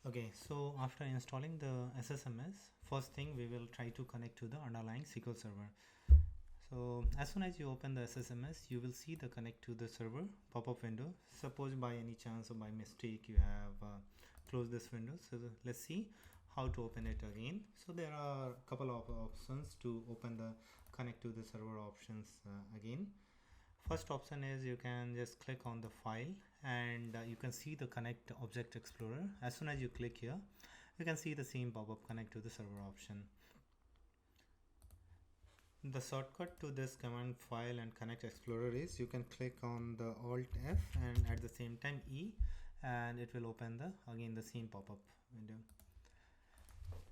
Okay, so after installing the SSMS, first thing we will try to connect to the underlying SQL server. So as soon as you open the SSMS, you will see the connect to the server pop-up window. Suppose by any chance or by mistake you have closed this window. So let's see how to open it again. So there are a couple of options to open the connect to the server options again. First option is you can just click on the file and you can see the connect object explorer. As soon as you click here, you can see the same pop-up connect to the server option. The shortcut to this command file and connect explorer is you can click on the alt F and at the same time E, and it will open the again the same pop-up window.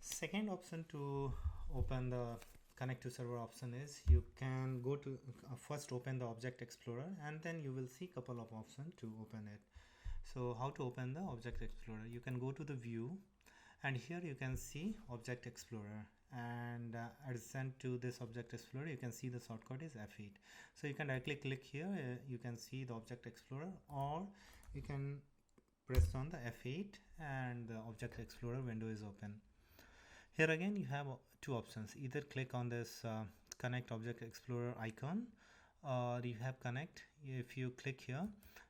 Second option to open the connect to server option is you can go to first open the object explorer and then you will see couple of options to open it. So how to open the object explorer? You can go to the view and here you can see object explorer, and adjacent to this object explorer you can see the shortcut is F8. So you can directly click here, you can see the object explorer, or you can press on the F8 and the object explorer window is open. Here again you have two options, either click on this connect object explorer icon or you have connect. If you click here,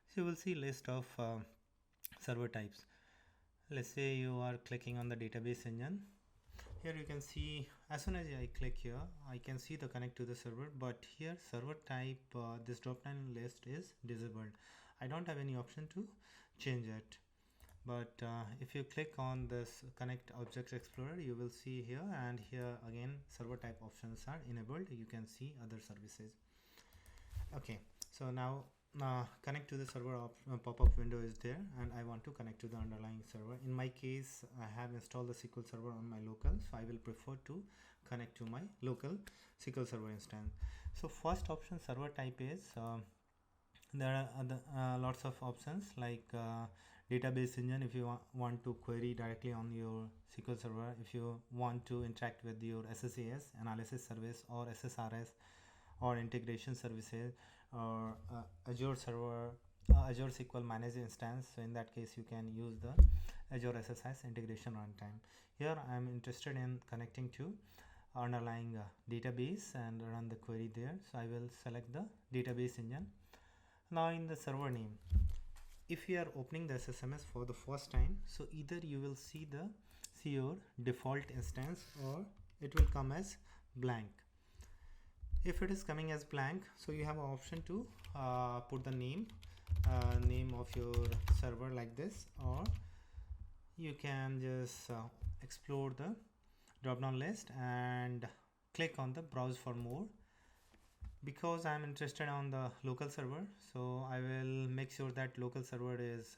so you will see list of server types. Let's say you are clicking on the database engine. Here you can see as soon as I click here I can see the connect to the server, but here server type this drop down list is disabled. I don't have any option to change it. But if you click on this connect object explorer, you will see here, and here again server type options are enabled. You can see other services. Okay, so now connect to the server pop-up window is there, and I want to connect to the underlying server. In my case, I have installed the SQL server on my local, so I will prefer to connect to my local SQL server instance. So first option, server type, is there are other, lots of options like database engine if you want to query directly on your SQL server, if you want to interact with your SSAS analysis service or SSRS or integration services, or Azure server, Azure SQL managed instance. So in that case you can use the Azure SSIS integration runtime. Here I am interested in connecting to underlying database and run the query there, so I will select the database engine. Now in the server name, if you are opening the SSMS for the first time, so either you will see your default instance or it will come as blank. If it is coming as blank, so you have an option to put the name of your server like this, or you can just explore the drop down list and click on the browse for more. Because I am interested on the local server, so I will make sure that local server is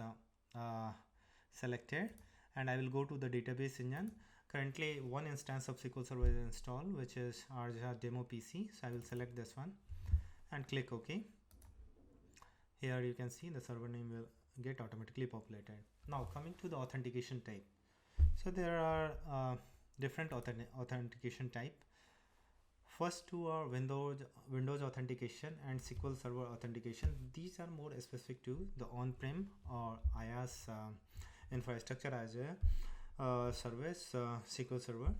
selected, and I will go to the database engine. Currently one instance of SQL server is installed, which is our demo PC, so I will select this one and click OK. Here you can see the server name will get automatically populated. Now coming to the authentication type, so there are different authentication type. First two are Windows authentication and SQL Server authentication. These are more specific to the on-prem or IaaS infrastructure as a service SQL Server.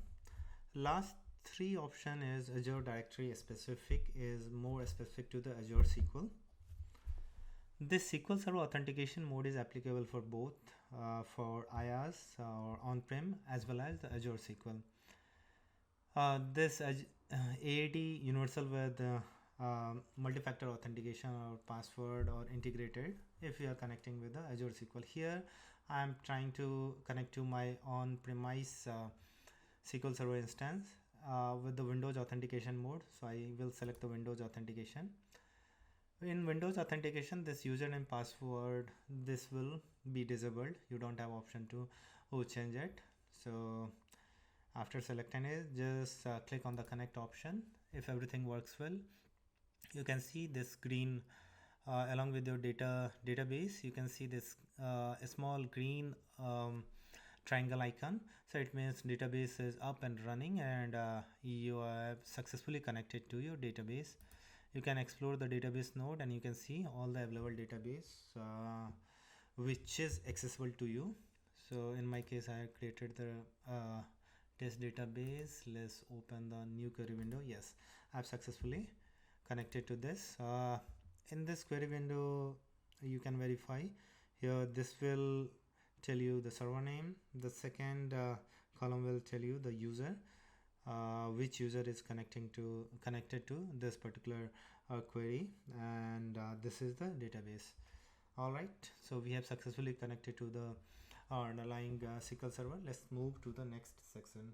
Last three option is Azure Directory specific, is more specific to the Azure SQL. This SQL Server authentication mode is applicable for both for IaaS or on-prem as well as the Azure SQL. This AAD universal with multi-factor authentication or password or integrated if you are connecting with the Azure SQL. Here I am trying to connect to my on-premise SQL Server instance with the Windows authentication mode, so I will select the Windows authentication. In Windows authentication, this username password, this will be disabled. You don't have option to change it. So after selecting it, just click on the connect option. If everything works well, you can see this green along with your database, you can see this a small green triangle icon. So it means database is up and running and you have successfully connected to your database. You can explore the database node and you can see all the available database which is accessible to you. So in my case, I created the test database. Let's open the new query window. Yes, I've successfully connected to this. In this query window, you can verify here. This will tell you the server name. The second column will tell you the user, which user is connected to this particular query, and this is the database. All right, so we have successfully connected to the underlying SQL server. Let's move to the next section.